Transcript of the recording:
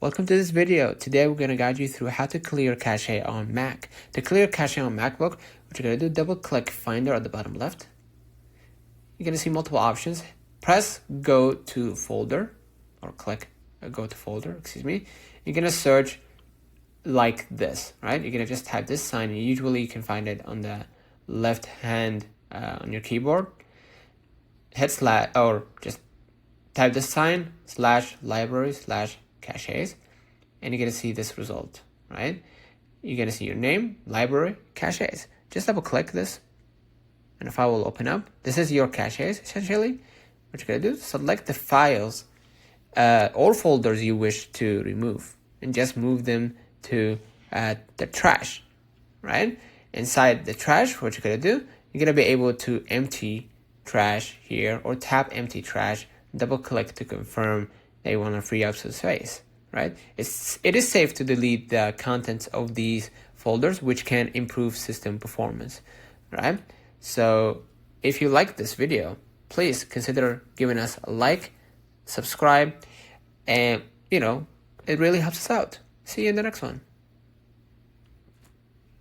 Welcome to this video. Today we're going to guide you through how to clear cache on Mac. To clear cache on MacBook, what you're going to do, double click Finder at the bottom left. You're going to see multiple options. Press Go to Folder, or click Go to Folder, You're going to search like this, right? You're going to just type this sign, and usually you can find it on the left hand on your keyboard. Hit slash, or just type this sign, /library/caches, and you're going to see this result, right? You're going to see your name, library, caches. Just double click this and the file will open up. This is your caches, essentially. What you're going to do, select the files or folders you wish to remove and just move them to the trash, right? Inside the trash, what you're going to do, you're going to be able to empty trash here or tap empty trash, double click to confirm that you want to free up some space, right? It is safe to delete the contents of these folders, which can improve system performance, right? So if you like this video, please consider giving us a like, subscribe, and it really helps us out. See you in the next one.